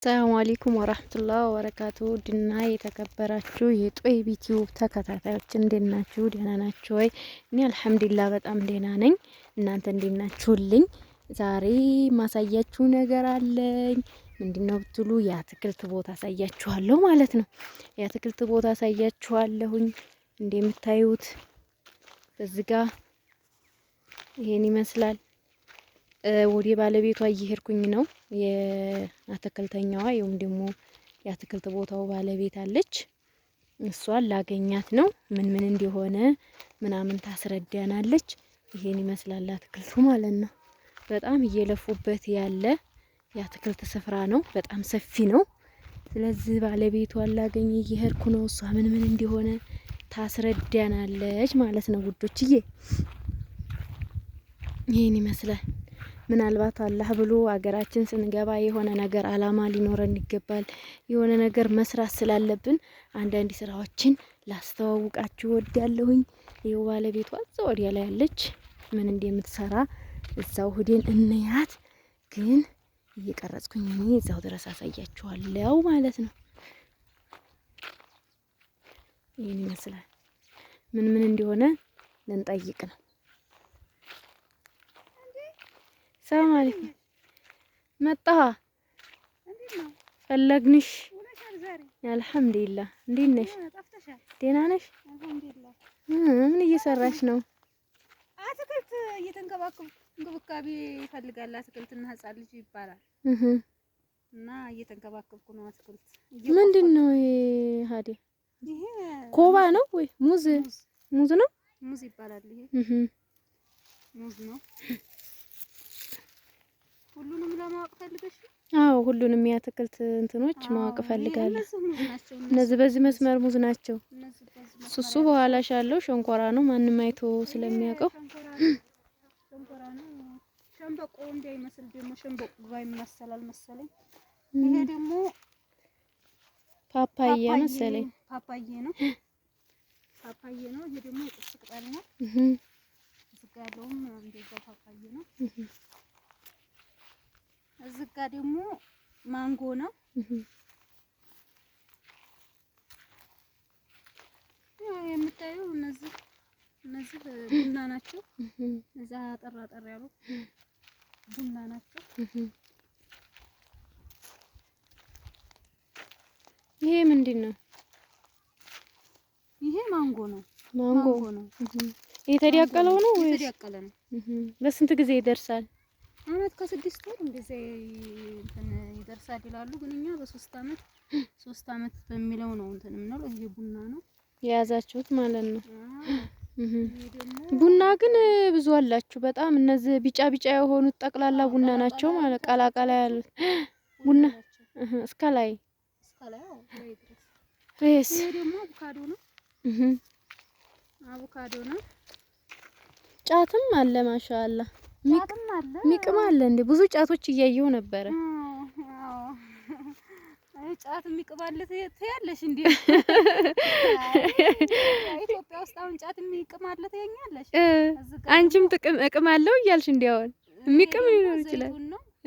ሰላም አለይኩም ወራህመቱላሂ ወበረካቱ ድና የተከበራችሁ የጦይብ ዩቲዩብ ተከታታዮች እንዴት ናችሁ? ደህና ናችሁ ወይ? እኔ አልሐምዱሊላህ በጣም ደህና ነኝ። እናንተ እንዴት ናችሁልኝ? ዛሬ ማሳያችሁ ነገር አለኝ። ምንድነው ብትሉ የአትክልት ቦታ አሳያችኋለሁ ማለት ነው። የአትክልት ቦታ አሳያችኋለሁኝ። እንደምታዩት እዚህ ጋር ይሄን ይመስላል። ወደ ባለቤቷ እየሄድኩኝ ነው። የአትክልተኛዋ ወይም ደግሞ የአትክልት ቦታው ባለቤት አለች። እሷን ላገኛት ነው። ምን እንደሆነ ምናምን ታስረዳናለች። ይሄን ይመስላል አትክልቱ ማለት ነው። በጣም እየለፉበት ያለ የአትክልት ስፍራ ነው። በጣም ሰፊ ነው። ስለዚህ ባለቤቷን ላገኝ እየሄድኩ ነው። እሷ ምን እንደሆነ ታስረዳናለች ማለት ነው ውዶችዬ። ይሄን ይመስላል። ምናልባት አላህ ብሎ ሀገራችን ስንገባ የሆነ ነገር አላማ ሊኖረን ይገባል። የሆነ ነገር መስራት ስላለብን አንዳንድ ስራዎችን ላስተዋውቃችሁ ወዳለሁኝ። ይኸው ባለቤቷ እዛው ወዲያ ላይ ያለች ምን እንደምትሰራ እዛው ሄደን እንያት። ግን እየቀረጽኩኝ እኔ እዛው ድረስ አሳያችኋለሁ ማለት ነው። ይሄን ይመስላል። ምን እንደሆነ ልንጠይቅ ነው። ሰላም አለይኩም መጣሃ ፈለግንሽ። አልሐምዱሊላህ እንዴት ነሽ? ደህና ነሽ? ምን እየሰራሽ ነው? አትክልት እንክብካቤ ይፈልጋል። አትክልትና ህፃን ልጅ ይባላል እና እየተንከባከብኩ ነው። አትክልት ምንድነው ይሄ? ሀዲ ይሄ ኮባ ነው ወይ ሙዝ? ሙዝ ነው። ሙዝ ይባላል። ይሄ ሙዝ ነው። ሁሉንም ለማወቅ ፈልገሽ? አዎ ሁሉንም የአትክልት እንትኖች ማወቅ ፈልጋለሁ። እነዚህ በዚህ መስመር ሙዝ ናቸው። ሱሱ በኋላሽ ያለው ሸንኮራ ነው። ማንም አይቶ ስለሚያውቀው ሸንኮራ ነው። ሸንበቆ እንዳይመስል ደግሞ ሸንበቆ ይመስላል መሰለኝ። ይሄ ደግሞ ፓፓያ መሰለኝ። ፓፓዬ ነው። ፓፓዬ ነው። ይሄ ደግሞ የጥብስ ቅጠል ነው። ዝጋለውም እንደዛው ፓፓዬ ነው። እዚህ ጋር ደግሞ ማንጎ ነው። የምታየው እነዚህ ቡና ናቸው። እዛ ጠራ ያሉ ቡና ናቸው። ይሄ ምንድን ነው? ይሄ ማንጎ ነው። ማንጎ ነው። የተዳቀለው ነው ወይስ የተዳቀለ ነው? በስንት ጊዜ ይደርሳል? አመት ከ6 ወር እንደዚህ እንትን ይደርሳል ይላሉ። ግን እኛ በ3 አመት በሚለው ነው እንትን የምንለው። ይሄ ቡና ነው የያዛችሁት ማለት ነው። ቡና ግን ብዙ አላችሁ በጣም። እነዚህ ቢጫ የሆኑት ጠቅላላ ቡና ናቸው ማለት ቀላቀላ ያሉት ቡና እስከ ላይ ድረስ። ይሄ ደግሞ አቮካዶ ነው። አቮካዶ ነው። ጫትም አለ ማሻአላ። ሚቅም አለ እንዴ? ብዙ ጫቶች እያየሁ ነበረ። ጫት የሚቅባል ትያለሽ እንዴ? ኢትዮጵያ ውስጥ አሁን ጫት የሚቅማል ትያኛለሽ? አንቺም እቅም አለው እያልሽ እንዲያውን የሚቅም ሊኖር ይችላል።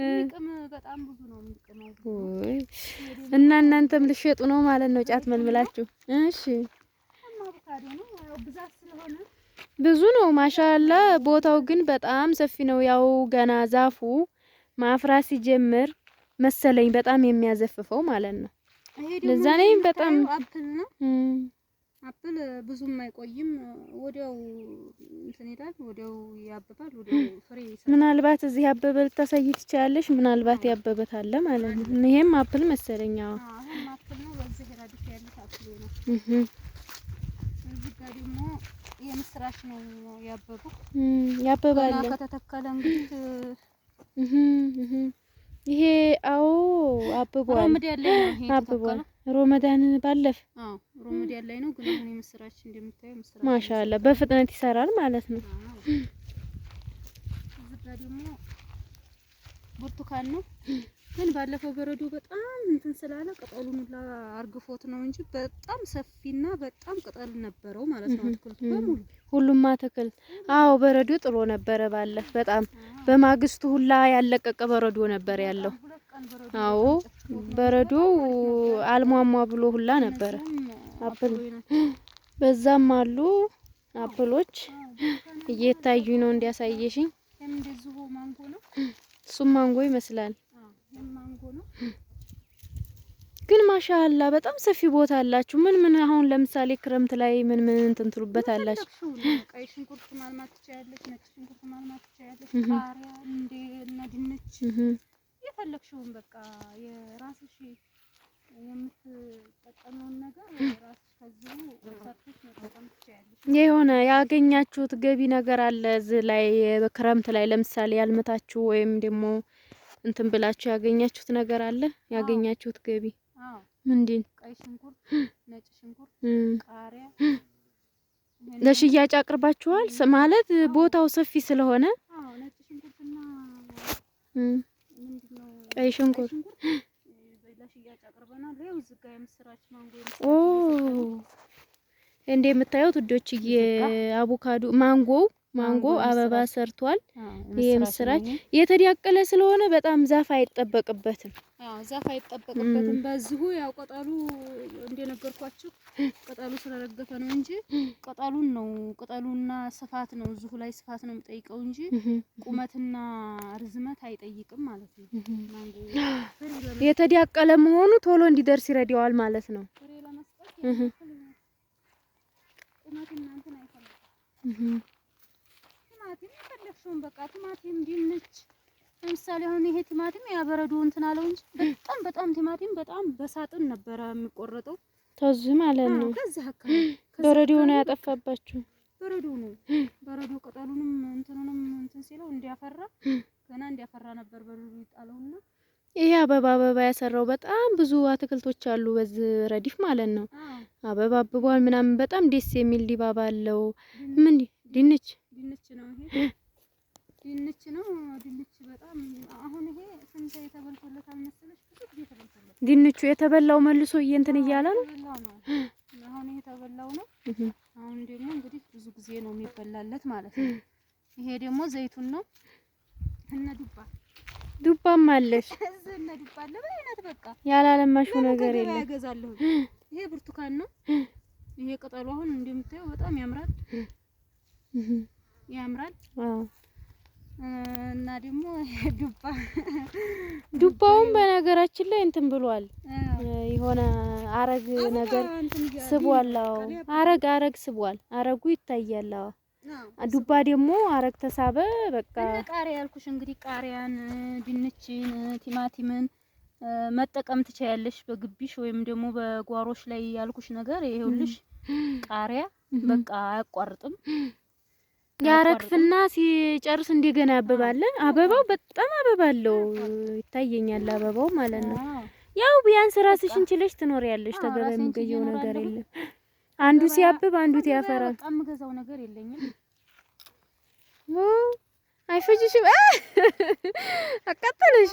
የሚቅም በጣም ብዙ ነው የሚቅመው። እና እናንተም ልሸጡ ነው ማለት ነው ጫት መልምላችሁ? እሺ አቮካዶ ነው ያው ብዛት ስለሆነ ብዙ ነው ማሻአላ። ቦታው ግን በጣም ሰፊ ነው። ያው ገና ዛፉ ማፍራት ሲጀምር መሰለኝ በጣም የሚያዘፍፈው ማለት ነው። ለዛ ነው በጣም አፕል ነው። አፕል ብዙም አይቆይም፣ ወዲያው እንትን ይላል፣ ወዲያው ያብባል፣ ወዲያው ፍሬ ይሰጣል። ምናልባት እዚህ ያበበ ልታሳይ ትችላለሽ። ምናልባት ያበበት አለ ማለት ነው። ይሄም አፕል መሰለኝ። አዎ ይሄም አፕል ነው። በዚህ ረድፍ ያለ አፕል ነው። እዚህ ጋር ደግሞ የምስራች ነው ያበበው። ያበባል ከተተከለ እንግዲህ ይሄ አዎ አብቧል። ሮመዳን ላይ ነው ይሄ አብቧል። ሮመዳን ባለፈ ሮመዳን ላይ ነው። ግን አሁን የምስራች እንደምታየው ምስራች ማሻአላ በፍጥነት ይሰራል ማለት ነው። እዚህ ጋር ደግሞ ብርቱካን ነው። ግን ባለፈው በረዶ በጣም እንትን ስላለ ቅጠሉን ሁላ አርግፎት ነው እንጂ በጣም ሰፊና በጣም ቅጠል ነበረው ማለት ነው። አትክልቱ በሙሉ ሁሉም አትክልት አዎ በረዶ ጥሎ ነበረ ባለፈ በጣም በማግስቱ ሁላ ያለቀቀ በረዶ ነበር ያለው። አዎ በረዶ አልሟሟ ብሎ ሁላ ነበረ። አፕል በዛም አሉ አፕሎች እየታዩ ነው እንዲያሳየሽኝ። እንደዚሁ ማንጎ ነው። እሱም ማንጎ ይመስላል። ማንጎ ነው ግን ማሻአላ በጣም ሰፊ ቦታ አላችሁ። ምን አሁን ለምሳሌ ክረምት ላይ ምን እንትን ትሉበታላችሁ? ቀይ ሽንኩርት ማልማት ትችያለሽ፣ ነጭ ሽንኩርት ማልማት ትችያለሽ፣ ቃሪያ እና ድንች የፈለግሽውን በቃ የራስሽ የምትጠቀመውን ነገር ራስሽ ከዚሁ ሰርተሽ መጠቀም ትችያለሽ። የሆነ ያገኛችሁት ገቢ ነገር አለ እዚህ ላይ በክረምት ላይ ለምሳሌ ያልመታችሁ ወይም ደግሞ እንትን ብላችሁ ያገኛችሁት ነገር አለ? ያገኛችሁት ገቢ ምንድን? ቀይ ሽንኩርት፣ ነጭ ሽንኩርት፣ ቃሪያ ለሽያጭ አቅርባችኋል? ማለት ቦታው ሰፊ ስለሆነ ነጭ ሽንኩርትና ምንድነው ቀይ ሽንኩርት ለሽያጭ አቅርበናል። ይኸው እዚህ ጋር የምስራች ማንጎ እንደምታዩት ውዶችዬ አቮካዶ ማንጎ አበባ ሰርቷል። ይሄ ምስራች የተዳቀለ ስለሆነ በጣም ዛፍ አይጠበቅበትም። ዛፍ አይጠበቅበትም። በዚሁ ያው ቅጠሉ እንደነገርኳችሁ ቅጠሉ ስለረገፈ ነው እንጂ ቅጠሉና ስፋት ነው እዚሁ ላይ ስፋት ነው የሚጠይቀው እንጂ ቁመትና ርዝመት አይጠይቅም ማለት ነው። ማንጎ የተዳቀለ መሆኑ ቶሎ እንዲደርስ ይረዳዋል ማለት ነው። ፍሬ ለመስጠት ቁመትና እንትን አይፈልግም። ቲማቲም የፈለግሽውን በቃ ቲማቲም፣ ድንች ለምሳሌ አሁን ይሄ ቲማቲም ያበረዶ እንትን አለው እንጂ በጣም ቲማቲም በጣም በሳጥን ነበረ የሚቆረጠው ተዚህ ማለት ነው። ከዚህ አካባቢ በረዶ ነው ያጠፋባችሁ። በረዶ ቅጠሉንም እንትኑንም እንትን ሲለው እንዲያፈራ ገና እንዲያፈራ ነበር በረዶ ይጣለውና ይሄ አበባ ያሰራው በጣም ብዙ አትክልቶች አሉ በዚህ ረዲፍ ማለት ነው። አበባ አብቧል ምናምን በጣም ደስ የሚል ድባብ አለው። ምን ድንች ነው ይሄ ድንች ነው። ድንች በጣም አሁን ይሄ ስንት የተበልቶለታል መሰለሽ? ብዙ ጊዜ ተበልቶለታል። ድንቹ የተበላው መልሶ እንትን እያለ ነው። አሁን ይሄ ተበላው ነው። አሁን ደግሞ እንግዲህ ብዙ ጊዜ ነው የሚበላለት ማለት ነው። ይሄ ደግሞ ዘይቱን ነው እና ዱባም አለሽ እነ ዱባ አለ በእውነት በቃ ያላለማሽው ነገር የለም። ያገዛለሁ። ይሄ ብርቱካን ነው። ይሄ ቅጠሉ አሁን እንደምታየው በጣም ያምራል። እና ደግሞ ዱባውን በነገራችን ላይ እንትን ብሏል። የሆነ አረግ ነገር ስቧል። አረግ ስቧል። አረጉ ይታያል። ዱባ ደግሞ አረግ ተሳበ በቃ። ቃሪያ ያልኩሽ እንግዲህ ቃሪያን፣ ድንችን፣ ቲማቲምን መጠቀም ትችያለሽ በግቢሽ ወይም ደግሞ በጓሮሽ ላይ ያልኩሽ ነገር ይሄውልሽ። ቃሪያ በቃ አያቋርጥም። ያረግፍና ሲጨርስ እንደገና ያብባል። አበባው በጣም አበባለው ይታየኛል። አበባው ማለት ነው። ያው ቢያንስ ራስሽን ችለሽ ትኖሪያለሽ። ተገበያ የምገኘው ነገር የለም። አንዱ ሲያብብ አንዱ ያፈራል። በጣም ገዛው ነገር የለኝም። አይፈጅሽም? አቃጠለሽ?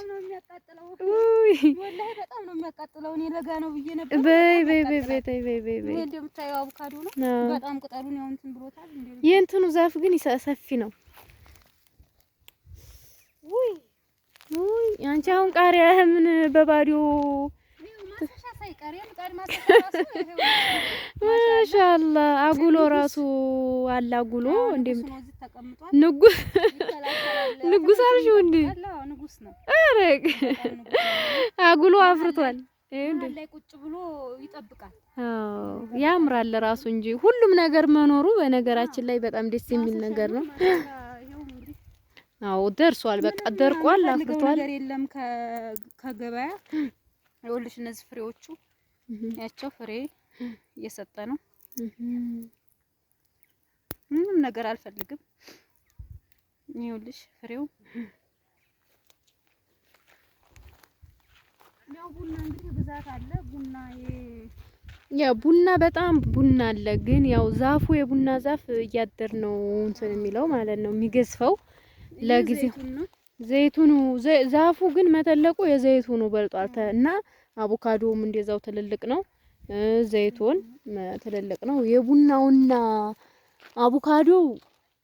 ወላሂ በጣም ነው የሚያቃጥለው። እኔ ለጋ ነው ብዬ ነበር። በይ ይሄ እንደምታየው አቮካዶ ነው። በጣም ቅጠሉን ያው እንትን ብሎታል። የእንትኑ ዛፍ ግን ሰፊ ነው። ውይ አንቺ አሁን ቃሪያ ምን በባዶ ማሻአላ አጉሎ ራሱ አለ። አጉሎ ንጉስ አልሽው እንዴ? ንጉስ ነው። ኧረ አጉሎ አፍርቷል። ላይ ቁጭ ብሎ ይጠብቃል። ያምራል ራሱ እንጂ ሁሉም ነገር መኖሩ በነገራችን ላይ በጣም ደስ የሚል ነገር ነው። አዎ ደርሷል። በቃ ደርቋል፣ አፍርቷል። ነገር የለም ከገበያ ይኸውልሽ እነዚህ ፍሬዎቹ ያቸው ፍሬ እየሰጠ ነው። ምንም ነገር አልፈልግም። ይኸውልሽ ፍሬው ያው ቡና እንግዲህ ብዛት አለ። ቡና በጣም ቡና አለ። ግን ያው ዛፉ የቡና ዛፍ እያደር ነው እንትን የሚለው ማለት ነው የሚገዝፈው ለጊዜው ዘይቱኑ ዛፉ ግን መተለቁ የዘይቱኑ በልጧል እና አቮካዶም እንደዛው ትልልቅ ነው። ዘይቱን ትልልቅ ነው። የቡናውና አቮካዶ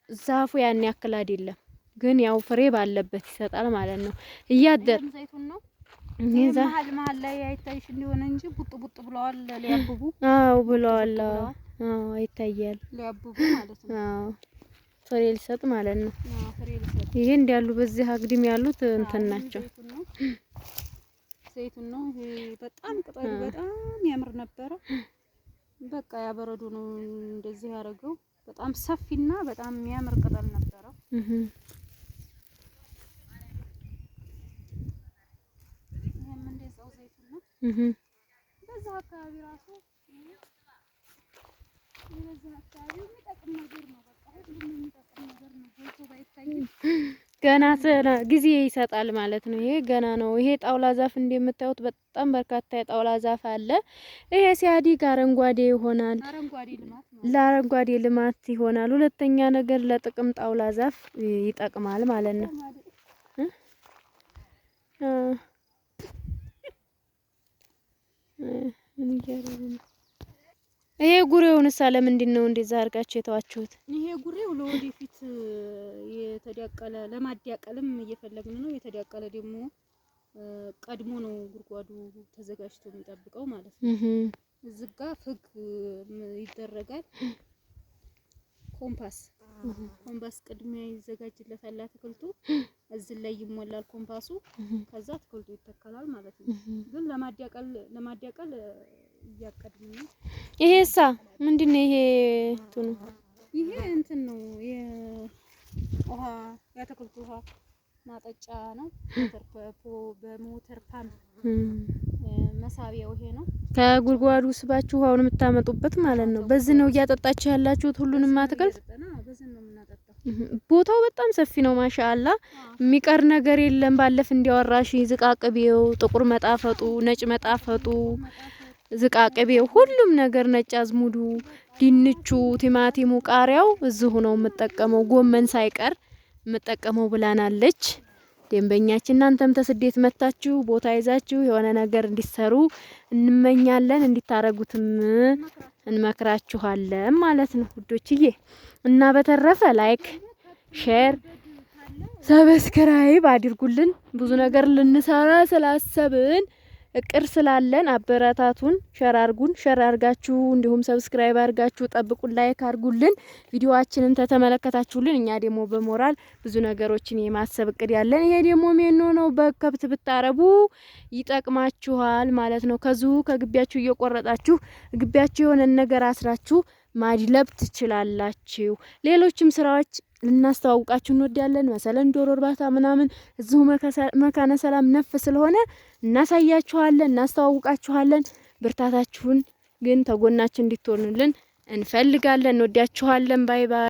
ዛፉ ያን ያክል አይደለም፣ ግን ያው ፍሬ ባለበት ይሰጣል ማለት ነው። እያደር ዘይቱን ነው መሀል ላይ አይታይሽ እንደሆነ እንጂ ቡጥ ብለዋል ሊያብቡ። አዎ ብለዋል። አዎ ይታያል ሊያብቡ ማለት ነው። አዎ ፍሬ ሊሰጥ ማለት ነው። አዎ ፍሬ ሊሰጥ። ይሄ እንዲያሉ በዚህ አግድም ያሉት እንትን ናቸው። ዘይቱን ነው። ይሄ በጣም ቅጠሉ በጣም ያምር ነበረ። በቃ ያበረዱ ነው እንደዚህ ያደረገው። በጣም ሰፊና በጣም የሚያምር ቅጠል ነበረው። ይሄም እንደዛው ዘይቱን ነው። በዛ አካባቢ ራሱ በዛ አካባቢ የሚጠቅም ነገር ነው። በቃ ሁሉም የሚጠቅም ነገር ነው። ዘይቱ ባይታይም ገና ጊዜ ይሰጣል ማለት ነው። ይሄ ገና ነው። ይሄ ጣውላ ዛፍ እንደምታዩት በጣም በርካታ የጣውላ ዛፍ አለ። ይሄ ሲያድግ አረንጓዴ ይሆናል። ለአረንጓዴ ልማት ይሆናል። ሁለተኛ ነገር ለጥቅም ጣውላ ዛፍ ይጠቅማል ማለት ነው። ይሄ ጉሬውንስ ለምንድን ነው እንደዛ አድርጋችሁ የተዋችሁት? ይሄ ጉሬው ለወደፊት የተዳቀለ ለማዳቀልም እየፈለግን ነው። የተዳቀለ ደግሞ ቀድሞ ነው ጉርጓዱ ተዘጋጅቶ የሚጠብቀው ማለት ነው። እዚህ ጋር ፍግ ይደረጋል። ኮምፓስ ቅድሚያ ይዘጋጅለታል። አትክልቱ እዚህ ላይ ይሞላል ኮምፓሱ። ከዛ አትክልቱ ይተከላል ማለት ነው። ግን ለማዳቀል እያቀድን ነው። ይሄሳ ምንድነው? ይሄ እንትኑ ይሄ እንትን ነው የውሃ የአትክልቱ ውሃ ማጠጫ ነው። በሞተር ፓምፕ መሳቢያው ይሄ ነው። ከጉርጓዱ ስባችሁ ውሃውን የምታመጡበት ማለት ነው። በዚህ ነው እያጠጣችሁ ያላችሁት ሁሉንም አትክልት? በዚህ ነው የምናጠጣው። ቦታው በጣም ሰፊ ነው። ማሻአላ የሚቀር ነገር የለም። ባለፍ እንዲያወራሽ ዝቃቅቤው፣ ጥቁር መጣፈጡ፣ ነጭ መጣፈጡ፣ ዝቃቅቤው ሁሉም ነገር ነጭ አዝሙዱ፣ ድንቹ፣ ቲማቲሙ፣ ቃሪያው እዚሁ ነው የምጠቀመው። ጎመን ሳይቀር የምጠቀመው ብላናለች ደንበኛችን። እናንተም ተስደት መታችሁ ቦታ ይዛችሁ የሆነ ነገር እንዲሰሩ እንመኛለን። እንዲታረጉትም እንመክራችኋለን ማለት ነው ውዶችዬ። እና በተረፈ ላይክ፣ ሼር፣ ሰብስክራይብ አድርጉልን። ብዙ ነገር ልንሰራ ስላሰብን እቅር ስላለን አበረታቱን። ሼር አርጉን፣ ሼር አርጋችሁ እንዲሁም ሰብስክራይብ አርጋችሁ ጠብቁን፣ ላይክ አርጉልን። ቪዲዮአችንን ተተመለከታችሁልን እኛ ደግሞ በሞራል ብዙ ነገሮችን የማሰብ እቅድ ያለን። ይሄ ደግሞ ሜኖ ነው። በከብት ብታረቡ ይጠቅማችኋል ማለት ነው። ከዚሁ ከግቢያችሁ እየቆረጣችሁ ግቢያችሁ የሆነ ነገር አስራችሁ ማድለብ ትችላላችሁ። ሌሎችም ስራዎች ልናስተዋውቃችሁ እንወዳለን። መሰለን ዶሮ እርባታ ምናምን እዚሁ መካነ ሰላም ነፍ ስለሆነ እናሳያችኋለን፣ እናስተዋውቃችኋለን። ብርታታችሁን ግን ተጎናችን እንድትሆኑልን እንፈልጋለን። እንወዳችኋለን። ባይ ባይ።